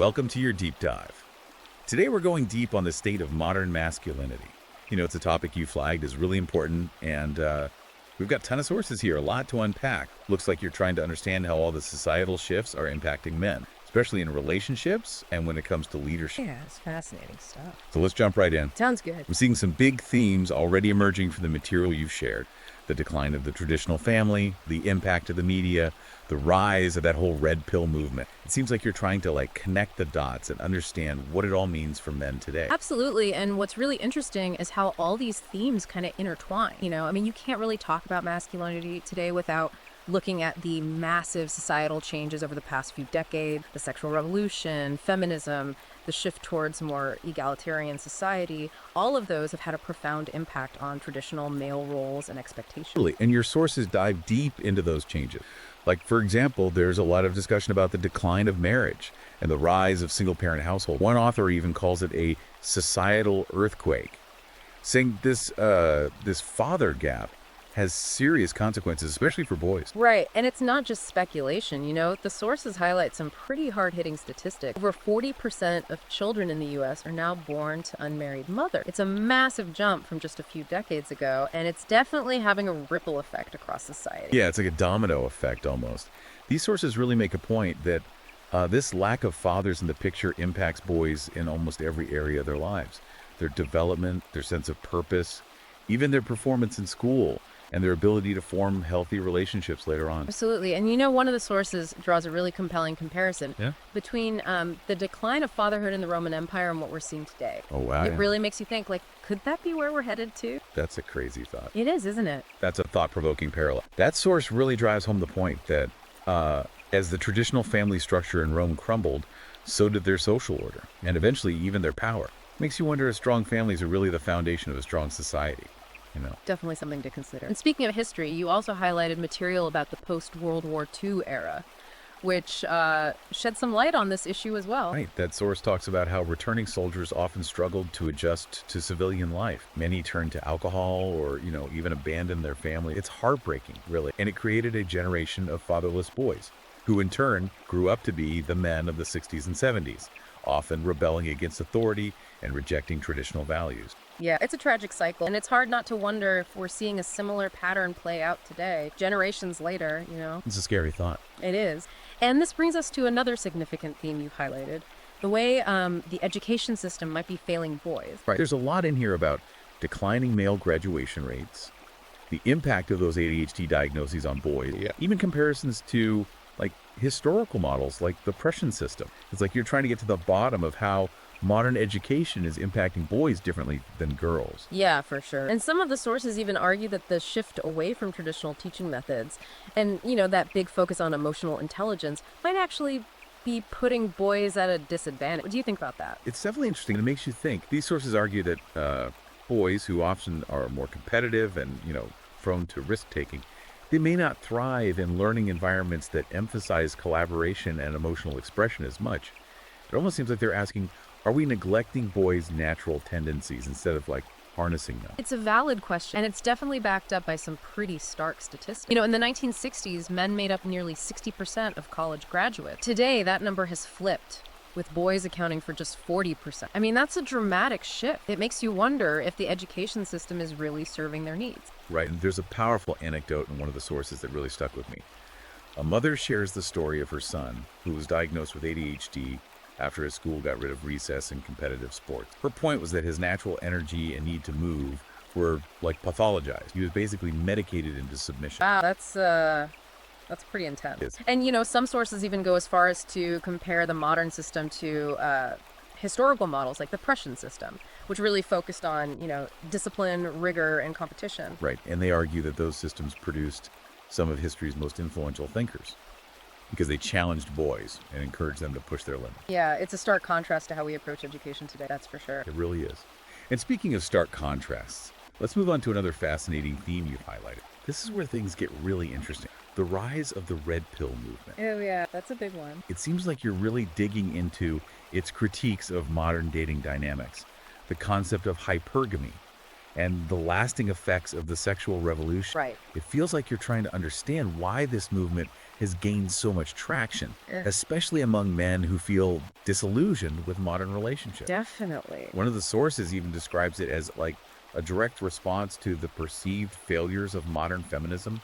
welcome to your deep dive. Today we're going deep on the state of modern masculinity. It's a topic you flagged as really important, and we've got a ton of sources here, a lot to unpack. Looks like you're trying to understand how all the societal shifts are impacting men, especially in relationships and when it comes to leadership. Yeah, it's fascinating stuff. So let's jump right in. Sounds good. I'm seeing some big themes already emerging from the material you've shared. The decline of the traditional family, the impact of the media, the rise of that whole red pill movement. It seems like you're trying to connect the dots and understand what it all means for men today. Absolutely. And what's really interesting is how all these themes kind of intertwine. You can't really talk about masculinity today without looking at the massive societal changes over the past few decades, the sexual revolution, feminism, the shift towards more egalitarian society. All of those have had a profound impact on traditional male roles and expectations. And your sources dive deep into those changes. For example, there's a lot of discussion about the decline of marriage and the rise of single-parent households. One author even calls it a societal earthquake, saying this father gap has serious consequences, especially for boys. Right. And it's not just speculation. The sources highlight some pretty hard-hitting statistics. Over 40% of children in the U.S. are now born to unmarried mothers. It's a massive jump from just a few decades ago, and it's definitely having a ripple effect across society. Yeah, it's like a domino effect almost. These sources really make a point that this lack of fathers in the picture impacts boys in almost every area of their lives. Their development, their sense of purpose, even their performance in school, and their ability to form healthy relationships later on. Absolutely. And one of the sources draws a really compelling comparison between the decline of fatherhood in the Roman Empire and what we're seeing today. Oh, wow. It really makes you think, could that be where we're headed to? That's a crazy thought. It is, isn't it? That's a thought-provoking parallel. That source really drives home the point that as the traditional family structure in Rome crumbled, so did their social order, and eventually even their power. Makes you wonder if strong families are really the foundation of a strong society. Definitely something to consider. And speaking of history, you also highlighted material about the post-World War II era, which shed some light on this issue as well. Right. That source talks about how returning soldiers often struggled to adjust to civilian life. Many turned to alcohol or, even abandoned their family. It's heartbreaking, really. And it created a generation of fatherless boys, who in turn grew up to be the men of the 60s and 70s, often rebelling against authority and rejecting traditional values. Yeah, it's a tragic cycle, and it's hard not to wonder if we're seeing a similar pattern play out today, generations later, It's a scary thought. It is. And this brings us to another significant theme you've highlighted, the way the education system might be failing boys. Right. There's a lot in here about declining male graduation rates, the impact of those A.D.H.D diagnoses on boys, even comparisons to historical models like the Prussian system. It's like you're trying to get to the bottom of how modern education is impacting boys differently than girls. Yeah, for sure. And some of the sources even argue that the shift away from traditional teaching methods and, that big focus on emotional intelligence might actually be putting boys at a disadvantage. What do you think about that? It's definitely interesting. It makes you think. These sources argue that boys who often are more competitive and, prone to risk-taking, they may not thrive in learning environments that emphasize collaboration and emotional expression as much. It almost seems like they're asking, are we neglecting boys' natural tendencies instead of harnessing them? It's a valid question, and it's definitely backed up by some pretty stark statistics. In the 1960s, men made up nearly 60% of college graduates. Today, that number has flipped, with boys accounting for just 40%. That's a dramatic shift. It makes you wonder if the education system is really serving their needs. Right, and there's a powerful anecdote in one of the sources that really stuck with me. A mother shares the story of her son, who was diagnosed with A.D.H.D. after his school got rid of recess and competitive sports. Her point was that his natural energy and need to move were pathologized. He was basically medicated into submission. Wow, that's pretty intense. And, some sources even go as far as to compare the modern system to historical models like the Prussian system, which really focused on, discipline, rigor, and competition. Right, and they argue that those systems produced some of history's most influential thinkers because they challenged boys and encouraged them to push their limits. Yeah, it's a stark contrast to how we approach education today, that's for sure. It really is. And speaking of stark contrasts, let's move on to another fascinating theme you've highlighted. This is where things get really interesting. The rise of the red pill movement. Oh yeah, that's a big one. It seems like you're really digging into its critiques of modern dating dynamics, the concept of hypergamy, and the lasting effects of the sexual revolution. Right. It feels like you're trying to understand why this movement has gained so much traction, Eh, especially among men who feel disillusioned with modern relationships. Definitely. One of the sources even describes it as like a direct response to the perceived failures of modern feminism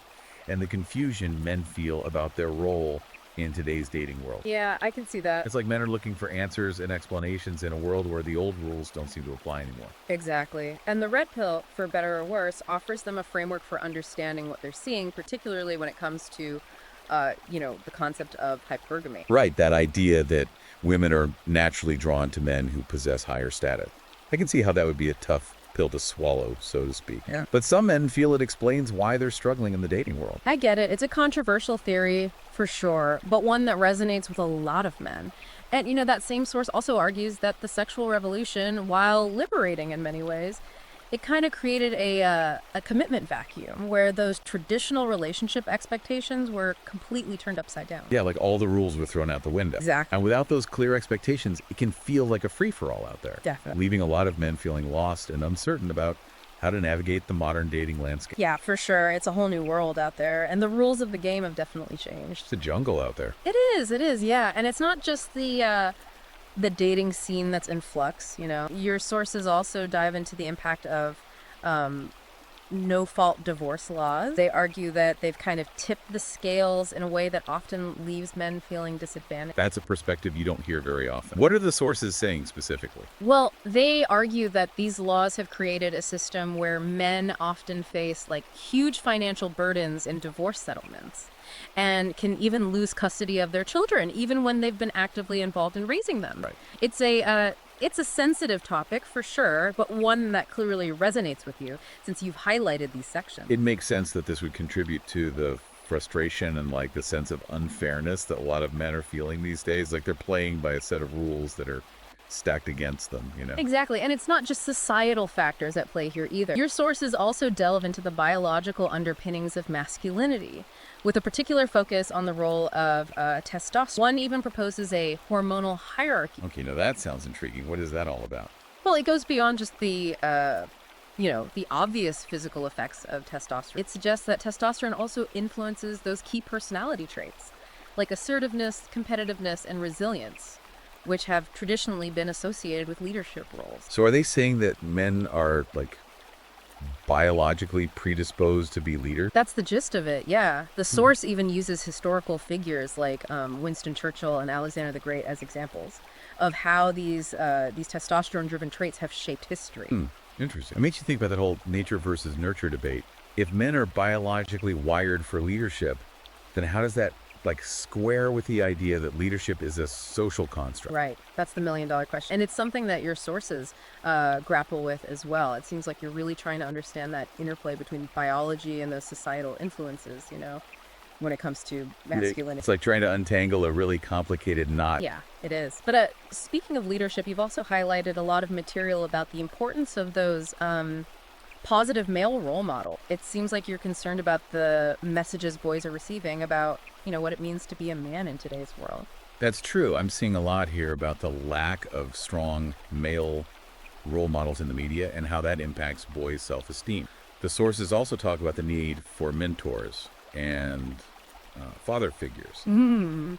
and the confusion men feel about their role in today's dating world. Yeah, I can see that. It's like men are looking for answers and explanations in a world where the old rules don't seem to apply anymore. Exactly. And the red pill, for better or worse, offers them a framework for understanding what they're seeing, particularly when it comes to, the concept of hypergamy. Right, that idea that women are naturally drawn to men who possess higher status. I can see how that would be a tough pill to swallow, so to speak. Yeah. But some men feel it explains why they're struggling in the dating world. I get it. It's a controversial theory, for sure, but one that resonates with a lot of men. And, that same source also argues that the sexual revolution, while liberating in many ways, it kind of created a commitment vacuum where those traditional relationship expectations were completely turned upside down. Yeah, like all the rules were thrown out the window. Exactly. And without those clear expectations, it can feel like a free-for-all out there. Definitely. Leaving a lot of men feeling lost and uncertain about how to navigate the modern dating landscape. Yeah, for sure. It's a whole new world out there, and the rules of the game have definitely changed. It's a jungle out there. It is, yeah. And it's not just the dating scene that's in flux. Your sources also dive into the impact of no-fault divorce laws. They argue that they've kind of tipped the scales in a way that often leaves men feeling disadvantaged. That's a perspective you don't hear very often. What are the sources saying specifically? Well, they argue that these laws have created a system where men often face huge financial burdens in divorce settlements and can even lose custody of their children, even when they've been actively involved in raising them. Right. It's a sensitive topic for sure, but one that clearly resonates with you since you've highlighted these sections. It makes sense that this would contribute to the frustration and the sense of unfairness that a lot of men are feeling these days. Like they're playing by a set of rules that are stacked against them. Exactly. And it's not just societal factors at play here either. Your sources also delve into the biological underpinnings of masculinity, with a particular focus on the role of testosterone. One even proposes a hormonal hierarchy. Okay, now that sounds intriguing. What is that all about? Well, it goes beyond just the obvious physical effects of testosterone. It suggests that testosterone also influences those key personality traits, like assertiveness, competitiveness, and resilience, which have traditionally been associated with leadership roles. So are they saying that men are biologically predisposed to be leaders? That's the gist of it, yeah. The source even uses historical figures like Winston Churchill and Alexander the Great as examples of how these testosterone-driven traits have shaped history. Interesting. It makes you think about that whole nature versus nurture debate. If men are biologically wired for leadership, then how does that square with the idea that leadership is a social construct? Right. That's the million-dollar question. And it's something that your sources grapple with as well. It seems like you're really trying to understand that interplay between biology and those societal influences, when it comes to masculinity. It's like trying to untangle a really complicated knot. Yeah, it is. But speaking of leadership, you've also highlighted a lot of material about the importance of those positive male role model. It seems like you're concerned about the messages boys are receiving about, what it means to be a man in today's world. That's true. I'm seeing a lot here about the lack of strong male role models in the media and how that impacts boys' self-esteem. The sources also talk about the need for mentors and father figures,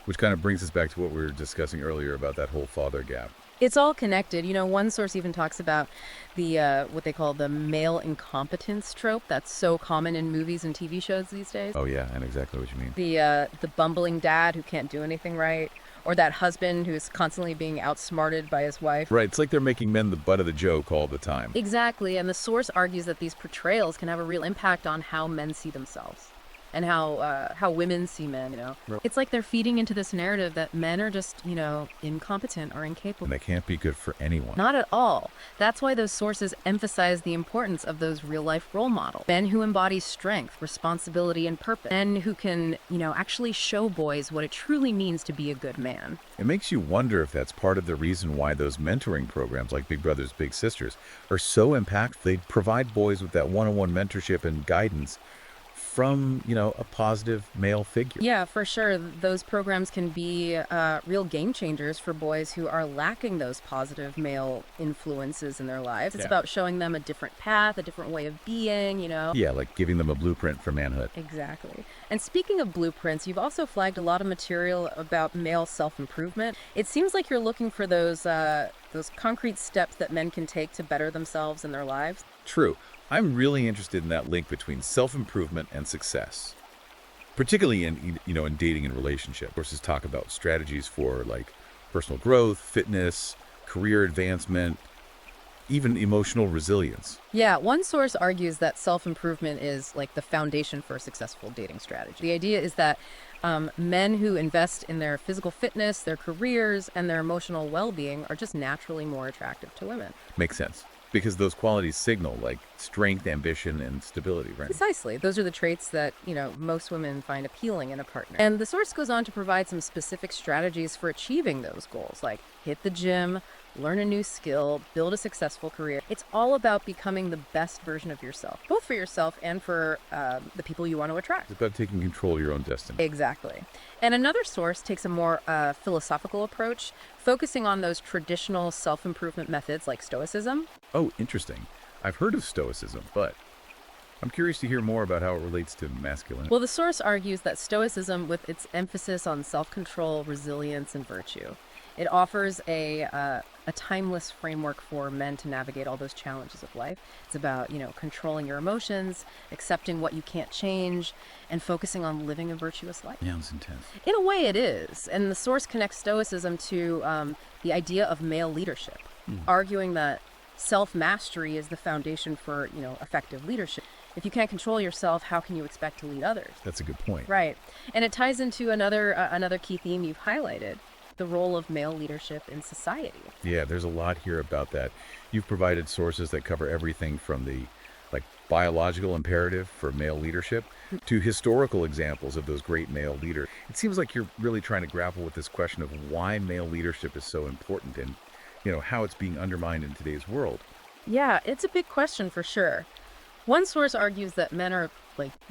which kind of brings us back to what we were discussing earlier about that whole father gap. It's all connected. One source even talks about the what they call the male incompetence trope that's so common in movies and TV shows these days. Oh yeah, I know exactly what you mean. The bumbling dad who can't do anything right, or that husband who's constantly being outsmarted by his wife. Right, it's like they're making men the butt of the joke all the time. Exactly, and the source argues that these portrayals can have a real impact on how men see themselves. And how women see men, Right. It's like they're feeding into this narrative that men are just, incompetent or incapable. And they can't be good for anyone. Not at all. That's why those sources emphasize the importance of those real-life role models. Men who embody strength, responsibility, and purpose. Men who can, actually show boys what it truly means to be a good man. It makes you wonder if that's part of the reason why those mentoring programs like Big Brothers Big Sisters are so impactful. They provide boys with that one-on-one mentorship and guidance from, a positive male figure. Yeah, for sure. Those programs can be real game changers for boys who are lacking those positive male influences in their lives. It's Yeah. about showing them a different path, a different way of being. Yeah, like giving them a blueprint for manhood. Exactly. And speaking of blueprints, you've also flagged a lot of material about male self-improvement. It seems like you're looking for those concrete steps that men can take to better themselves in their lives. True. I'm really interested in that link between self-improvement and success, particularly in dating and relationship. Courses talk about strategies for like personal growth, fitness, career advancement, even emotional resilience. Yeah, one source argues that self-improvement is like the foundation for a successful dating strategy. The idea is that men who invest in their physical fitness, their careers, and their emotional well-being are just naturally more attractive to women. Makes sense. Because those qualities signal like strength, ambition, and stability, right? Precisely. Those are the traits that most women find appealing in a partner. And the source goes on to provide some specific strategies for achieving those goals, like hit the gym, learn a new skill, build a successful career. It's all about becoming the best version of yourself, both for yourself and for the people you want to attract. It's about taking control of your own destiny. Exactly. And another source takes a more philosophical approach, focusing on those traditional self-improvement methods like Stoicism. Oh, interesting. I've heard of Stoicism, but I'm curious to hear more about how it relates to masculinity. Well, the source argues that Stoicism, with its emphasis on self-control, resilience, and virtue, it offers a timeless framework for men to navigate all those challenges of life. It's about, controlling your emotions, accepting what you can't change, and focusing on living a virtuous life. Sounds intense. In a way, it is. And the source connects Stoicism to the idea of male leadership, arguing that self-mastery is the foundation for, effective leadership. If you can't control yourself, how can you expect to lead others? That's a good point. Right. And it ties into another key theme you've highlighted, the role of male leadership in society. Yeah, there's a lot here about that. You've provided sources that cover everything from the biological imperative for male leadership to historical examples of those great male leaders. It seems like you're really trying to grapple with this question of why male leadership is so important and how it's being undermined in today's world. Yeah, it's a big question for sure. One source argues that men are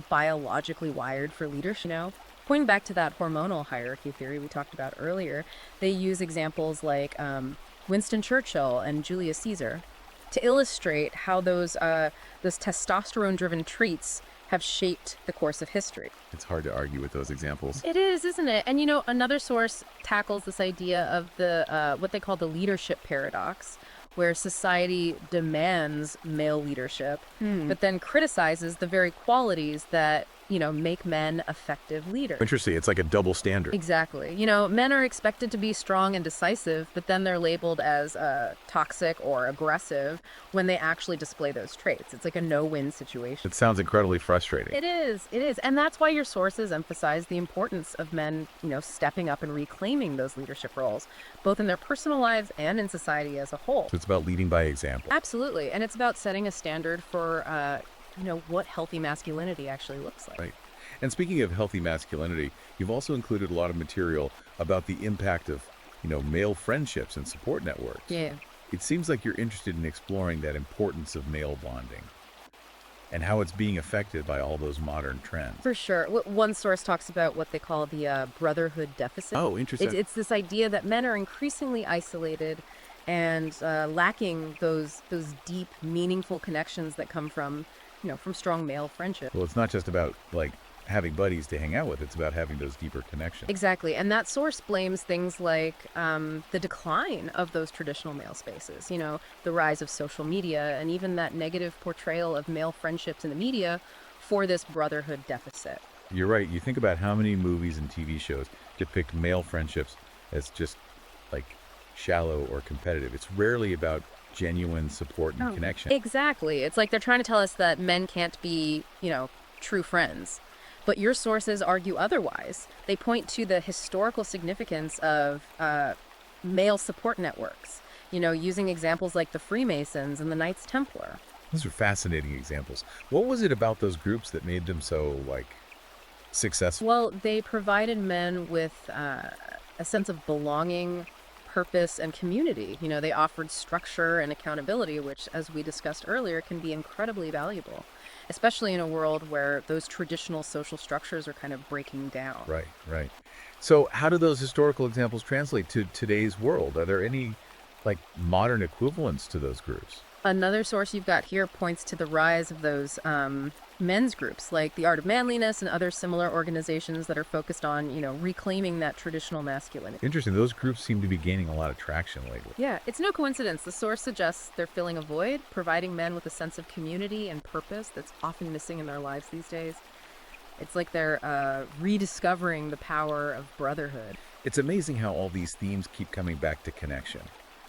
biologically wired for leadership. Pointing back to that hormonal hierarchy theory we talked about earlier, they use examples like Winston Churchill and Julius Caesar to illustrate how those testosterone-driven traits have shaped the course of history. It's hard to argue with those examples. It is, isn't it? And another source tackles this idea of the what they call the leadership paradox, where society demands male leadership, but then criticizes the very qualities that make men effective leaders. Interesting. It's like a double standard. Exactly. Men are expected to be strong and decisive, but then they're labeled as toxic or aggressive when they actually display those traits. It's like a no-win situation. It sounds incredibly frustrating. It is. It is. And that's why your sources emphasize the importance of men, stepping up and reclaiming those leadership roles, both in their personal lives and in society as a whole. So it's about leading by example. Absolutely. And it's about setting a standard for what healthy masculinity actually looks like. Right. And speaking of healthy masculinity, you've also included a lot of material about the impact of, male friendships and support networks. Yeah. It seems like you're interested in exploring that importance of male bonding and how it's being affected by all those modern trends. For sure. One source talks about what they call the brotherhood deficit. Oh, interesting. It's this idea that men are increasingly isolated and lacking those deep, meaningful connections that come from strong male friendship. Well, it's not just about having buddies to hang out with. It's about having those deeper connections. Exactly. And that source blames things like the decline of those traditional male spaces, the rise of social media, and even that negative portrayal of male friendships in the media for this brotherhood deficit. You're right. You think about how many movies and TV shows depict male friendships as just shallow or competitive. It's rarely about genuine support and connection. Exactly. It's like they're trying to tell us that men can't be, true friends. But your sources argue otherwise. They point to the historical significance of male support networks, using examples like the Freemasons and the Knights Templar. Those are fascinating examples. What was it about those groups that made them so, successful? Well, they provided men with a sense of belonging, purpose and community. They offered structure and accountability, which, as we discussed earlier, can be incredibly valuable, especially in a world where those traditional social structures are kind of breaking down. Right, right. So how do those historical examples translate to today's world? Are there any like modern equivalents to those groups? Another source you've got here points to the rise of those men's groups like the Art of Manliness and other similar organizations that are focused on, reclaiming that traditional masculinity. Interesting. Those groups seem to be gaining a lot of traction lately. Yeah, it's no coincidence. The source suggests they're filling a void, providing men with a sense of community and purpose that's often missing in their lives these days. It's like they're rediscovering the power of brotherhood. It's amazing how all these themes keep coming back to connection.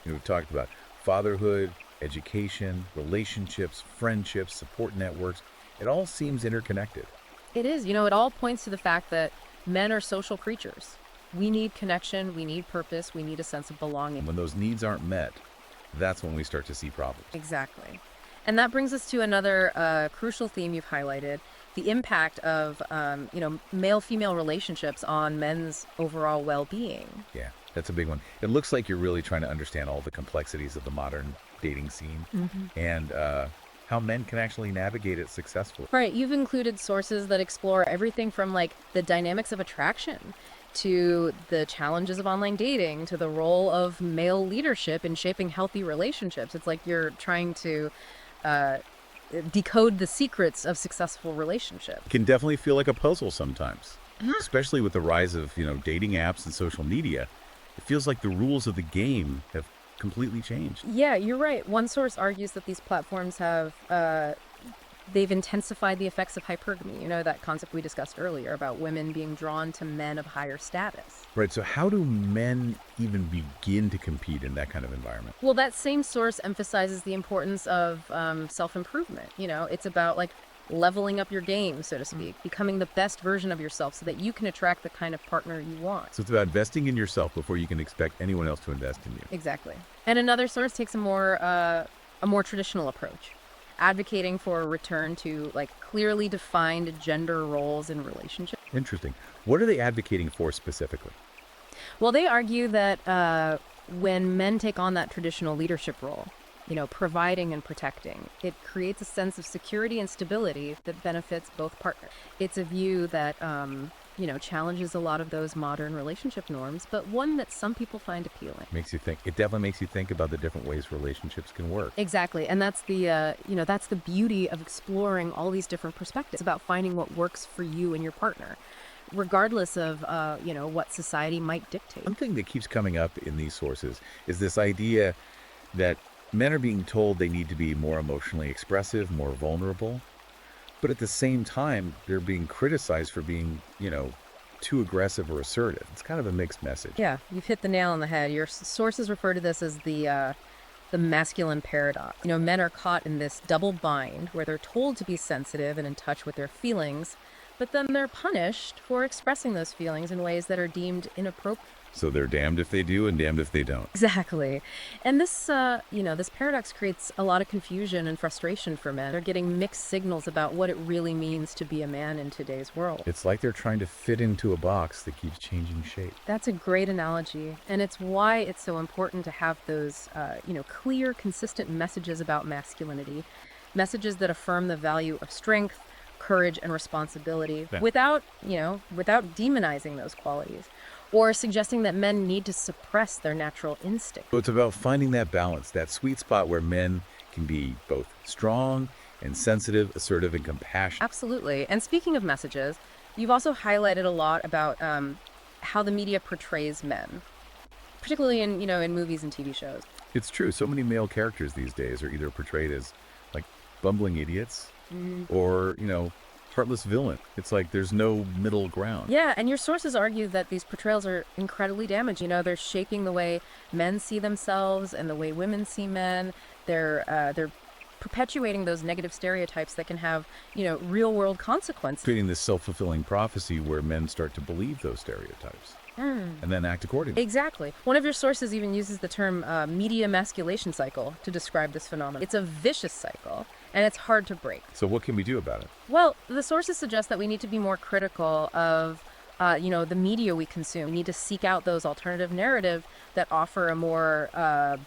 We've talked about fatherhood, education, relationships, friendships, support networks. It all seems interconnected. It is. It all points to the fact that men are social creatures. We need connection, we need purpose, we need a sense of belonging. When those needs aren't met, that's when we start to see problems. Exactly. And that brings us to another crucial theme you've highlighted, the impact of, male-female relationships on men's overall well-being. Yeah, that's a big one. It looks like you're really trying to understand all the complexities of the modern dating scene and how men can actually navigate it successfully. Right. You've included sources that explore everything from the dynamics of attraction to the challenges of online dating to the role of male leadership in shaping healthy relationships. It's like you're trying to decode the secrets of successful relationships. It can definitely feel like a puzzle sometimes, especially with the rise of, dating apps and social media. It feels like the rules of the game have completely changed. Yeah, you're right. One source argues that these platforms have they've intensified the effects of hypergamy. That concept we discussed earlier about women being drawn to men of higher status. Right. So how do men even begin to compete in that kind of environment? Well, that same source emphasizes the importance of self-improvement. It's about leveling up your game, so to speak, becoming the best version of yourself so that you can attract the kind of partner you want. So it's about investing in yourself before you can expect anyone else to invest in you. Exactly. And another source takes a more traditional approach, advocating for a return to clearly defined gender roles in relationships. Interesting. What are they advocating for specifically? Well, they argue that when men take on that traditional leadership role, providing and protecting, it creates a sense of security and stability that benefits both partners. It's a view that, challenges a lot of those modern relationship norms, but one that some people find appealing. Makes you think. It definitely makes you think about the different ways relationships can work. Exactly. And that's the beauty of exploring all these different perspectives. It's about finding what works for you and your partner, regardless of, what society might dictate. One thing that keeps coming up in these sources is this idea that men are being told they need to be more emotionally expressive, more vulnerable, but at the same time, they're being criticized for being, too aggressive or assertive. It's kind of a mixed message. Yeah, you've hit the nail on the head. Your sources refer to this as the masculine paradox. Men are caught in this double bind where they're told to be sensitive and in touch with their feelings, but then they're punished for expressing those feelings in ways that are deemed inappropriate. So they're damned if they do and damned if they don't. Exactly. And this, this paradox creates a lot of confusion and frustration for men. They're getting mixed signals about what it really means to be a man in today's world. It's like they're trying to fit into a box that keeps changing shape. That's a great analogy. And it's why it's so important to have those, clear, consistent messages about masculinity, messages that affirm the value of strength, courage, and responsibility without demonizing those qualities, or suggesting that men need to suppress their natural instinct. So it's about finding that balance, that sweet spot where men can be both strong and sensitive, assertive, and compassionate. Absolutely. And speaking of messages, you've also highlighted a lot about how the media portrays men, particularly in movies and TV shows. It's true. So many male characters these days are either portrayed as bumbling idiots or, heartless villain. It's like there's no middle ground. Yeah, and your sources argue that these portrayals are incredibly damaging. They're shaping the way men see themselves and the way women see men. They're perpetuating those negative stereotypes that can have, real world consequences. Creating this self-fulfilling prophecy where men start to believe those stereotypes and then act accordingly. Exactly. One of your sources even uses the term media emasculation cycle to describe this phenomenon. It's a vicious cycle, and it's hard to break. So what can we do about it? Well, the sources suggest that we need to be more critical of the media we consume. We need to seek out those alternative narratives that offer a more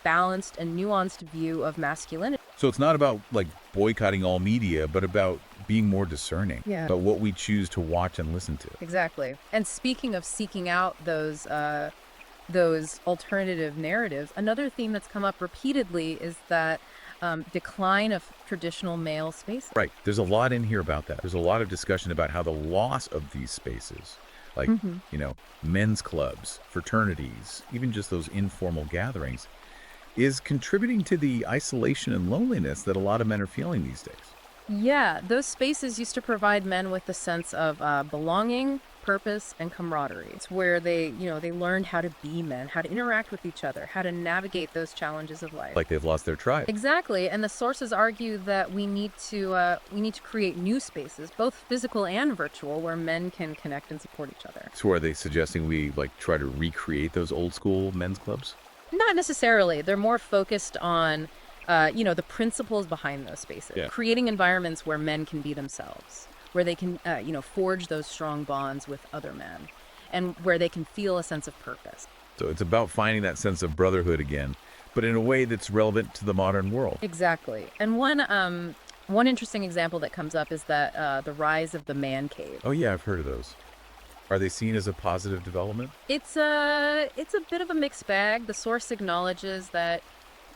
balanced and nuanced view of masculinity. So it's not about like boycotting all media, but about being more discerning about what we choose to watch and listen to. Exactly. And speaking of seeking out those alternative narratives, another theme that's come up repeatedly is that decline of traditional male spaces. Right. There's a lot in here about that. There's a lot of discussion about how the loss of these spaces, like, men's clubs, fraternities, even just those informal gatherings, is contributing to the isolation and loneliness that a lot of men are feeling these days. Yeah, those spaces used to provide men with a sense of belonging, purpose, and camaraderie. It's where they learned how to be men, how to interact with each other, how to navigate those challenges of life. Like they've lost their tribe. Exactly, and the sources argue that we need to create new spaces, both physical and virtual, where men can connect and support each other. So are they suggesting we like try to recreate those old school men's clubs? Not necessarily. They're more focused on, the principles behind those spaces. Yeah. Creating environments where men can be themselves, where they can, forge those strong bonds with other men, and where they can feel a sense of purpose. So it's about finding that sense of brotherhood again, but in a way that's relevant to the modern world. Exactly. And one interesting example that comes up is that the rise of the man cave. Oh yeah, I've heard of those. Are they seen as a positive development? It's a bit of a mixed bag. The source acknowledges that,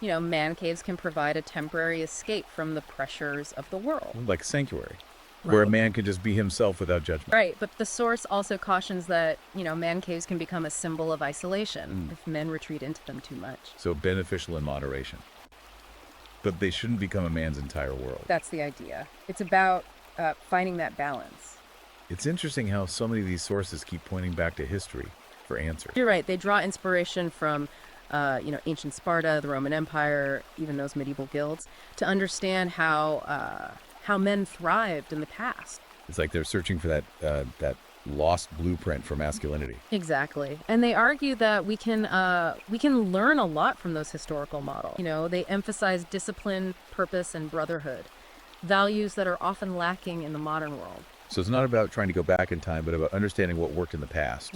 man caves can provide a temporary escape from the pressures of the world. Like sanctuary, where a man can just be himself without judgment. Right, but the source also cautions that, man caves can become a symbol of isolation if men retreat into them too much. So beneficial in moderation. But they shouldn't become a man's entire world. That's the idea. It's about finding that balance. It's interesting how so many of these sources keep pointing back to history for answers. You're right. They draw inspiration from, ancient Sparta, the Roman Empire, even those medieval guilds, to understand how men thrived in the past. It's like they're searching for that lost blueprint for masculinity. Exactly. And they argue that we can learn a lot from those historical models. They emphasize discipline, purpose, and brotherhood, values that are often lacking in the modern world. So it's not about trying to go back in time, but about understanding what worked in the past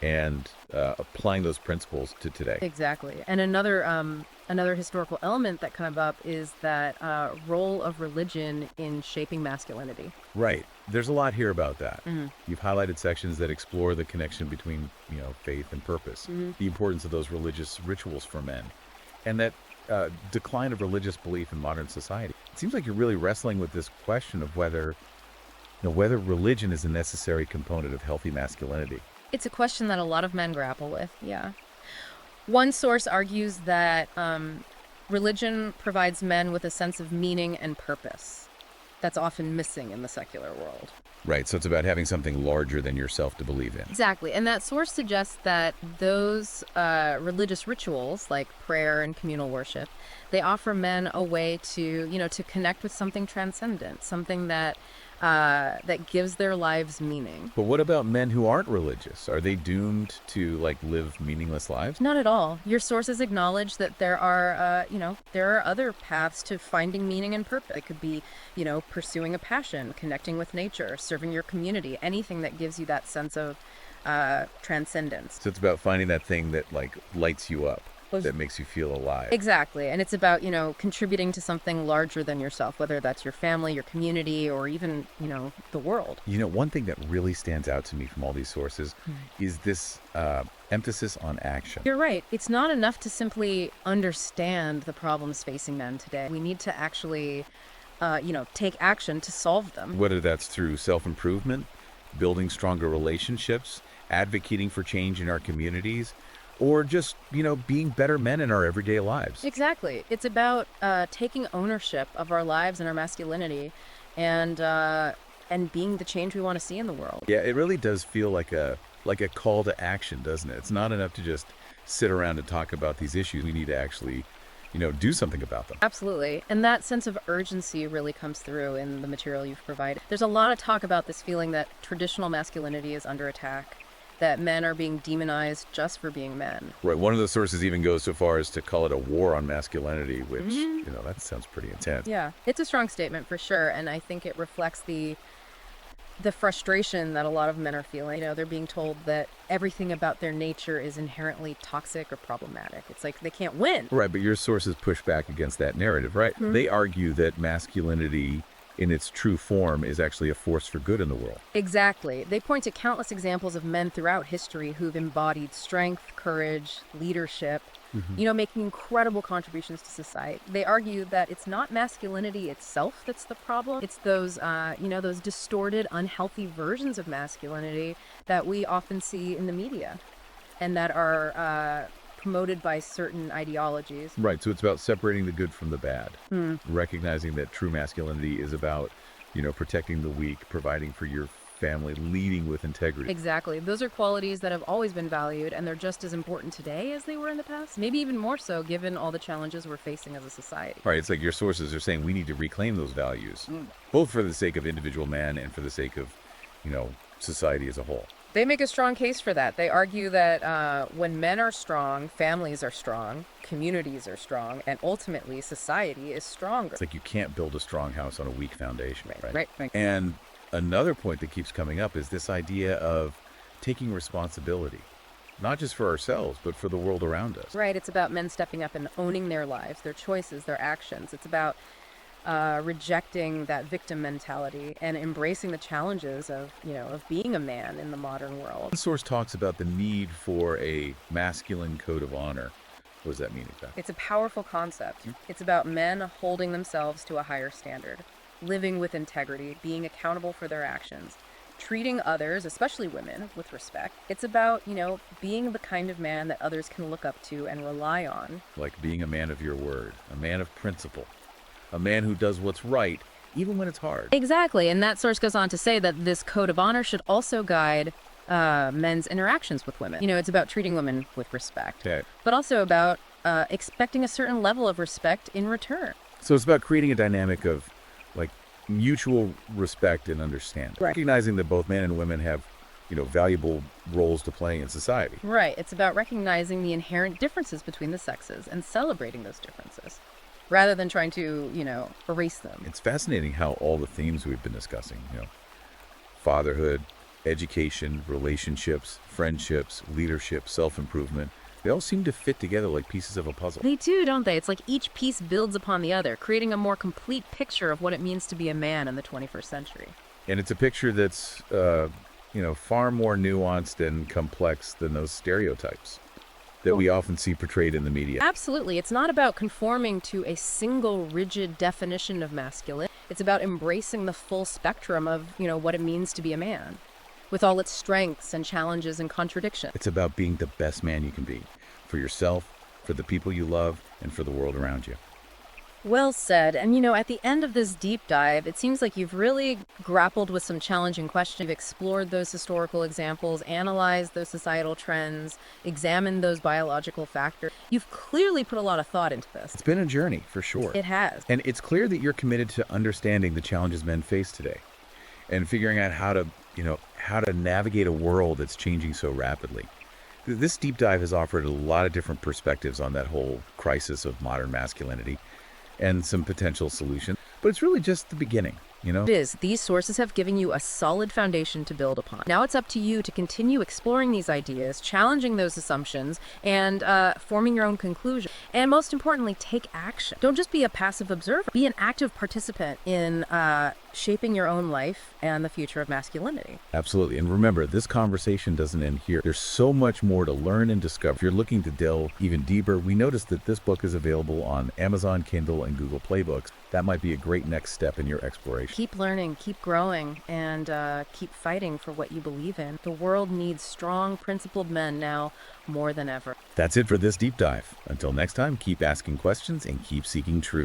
and applying those principles to today. Exactly. And another historical element that comes up is that role of religion in shaping masculinity. Right. There's a lot here about that. You've highlighted sections that explore the connection between, faith and purpose, the importance of those religious rituals for men, and that decline of religious belief in modern society. It seems like you're really wrestling with this question of whether religion is a necessary component of healthy masculinity. It's a question that a lot of men grapple with, yeah. One source argues that religion provides men with a sense of meaning and purpose that's often missing in the secular world. Right, so it's about having something larger than yourself to believe in. Exactly, and that source suggests that those religious rituals, like prayer and communal worship, they offer men a way to connect with something transcendent, something that gives their lives mening. But what about men who aren't religious? Are they doomed to live meaningless lives? Not at all. Your sources acknowledge that there are other paths to finding meaning and purpose. It could be, pursuing a passion, connecting with nature, serving your community, anything that gives you that sense of transcendence. So it's about finding that thing that lights you up, that makes you feel alive. Exactly. And it's about, contributing to something larger than yourself, whether that's your family, your community, or even, the world. One thing that really stands out to me from all these sources is this emphasis on action. You're right. It's not enough to simply understand the problems facing men today. We need to actually, take action to solve them. Whether that's through self-improvement, building stronger relationships, advocating for change in our communities, or just, being better men in our everyday lives. Exactly. It's about taking ownership of our lives and our masculinity and being the change we want to see in the world. Yeah, it really does feel like a call to action, doesn't it? It's not enough to just sit around and talk about these issues. We need to actually, do something about them. Absolutely. And that sense of urgency really comes through in the material you've provided. There's a lot of talk about this feeling that traditional masculinity is under attack, that men are being demonized just for being men. Right. One of the sources even goes so far as to call it a war on masculinity, which, that sounds pretty intense. Yeah, it's a strong statement for sure. And I think it reflects the the frustration that a lot of men are feeling. They're being told that everything about their nature is inherently toxic or problematic. It's like they can't win. Right, but your sources push back against that narrative, right? They argue that masculinity in its true form is actually a force for good in the world. Exactly. They point to countless examples of men throughout history who've embodied strength, courage, leadership, making incredible contributions to society. They argue that it's not masculinity itself that's the problem. It's those, those distorted, unhealthy versions of masculinity that we often see in the media and that are promoted by certain ideologies. Right, so it's about separating the good from the bad, recognizing that true masculinity is about, protecting the weak, providing for your family, leading with integrity. Exactly. Those are qualities that have always been valued, and they're just as important today as they were in the past. Maybe even more so, given all the challenges we're facing as a society. Right, it's like your sources are saying we need to reclaim those values, both for the sake of individual man and for the sake of, society as a whole. They make a strong case for that. They argue that when men are strong, families are strong, communities are strong, and ultimately society is stronger. It's like you can't build a strong house on a weak foundation, right? Right. And another point that keeps coming up is this idea of taking responsibility, not just for ourselves, but for the world around us. Right. It's about men stepping up and owning their lives, their choices, their actions. It's about rejecting that victim mentality and embracing the challenges of being a man in the modern world. One source talks about the need for a masculine code of honor. What does that mean exactly? It's a powerful concept. It's about men holding themselves to a higher standard, living with integrity, being accountable for their actions, treating others, especially women, with respect. It's about, being the kind of man that others can look up to and rely on. Like being a man of your word, a man of principle, a man who does what's right, even when it's hard. Exactly. And that source goes on to say that this code of honor should also guide men's interactions with women. It's about treating women with respect, but also about expecting a certain level of respect in return. So it's about creating a dynamic of mutual respect and understanding, recognizing that both men and women have, valuable roles to play in society. Right. It's about recognizing the inherent differences between the sexes and celebrating those differences, rather than trying to, erase them. It's fascinating how all the themes we've been discussing, fatherhood, education, relationships, friendships, leadership, self-improvement, they all seem to fit together like pieces of a puzzle. They do, don't they? It's like each piece builds upon the other, creating a more complete picture of what it means to be a man in the 21st century. And it's a picture that's, far more nuanced and complex than those stereotypes that we often see portrayed in the media. Absolutely. It's not about conforming to a single rigid definition of masculine. It's about embracing the full spectrum of, what it means to be a man, with all its strengths and challenges and contradictions. It's about being the best man you can be, for yourself, for the people you love, and for the world around you. Well said. And, at the end of this deep dive, it seems like you've really grappled with some challenging questions. You've explored those historical examples, analyzed those societal trends, examined those biological factors. You've clearly put a lot of thought into this. It's been a journey, for sure. It has. And it's clear that you're committed to understanding the challenges men face today and figuring out how to navigate a world that's changing so rapidly. This deep dive has offered a lot of different perspectives on that whole crisis of modern masculinity and some potential solutions, but it's really just the beginning. It is. These sources have given you a solid foundation to build upon. Now it's up to you to continue exploring these ideas, challenging those assumptions, and forming your own conclusion. And most importantly, take action. Don't just be a passive observer. Be an active participant in shaping your own life and the future of masculinity. Absolutely. And remember, this conversation doesn't end here. There's so much more to learn and discover. If you're looking to delve even deeper, we noticed that this book is available on Amazon, Kindle, and Google Play Books. That might be a great next step in your exploration. Keep learning, keep growing, and keep fighting for what you believe in. The world needs strong, principled men now more than ever. That's it for this deep dive. Until next time, keep asking questions and keep seeking truth.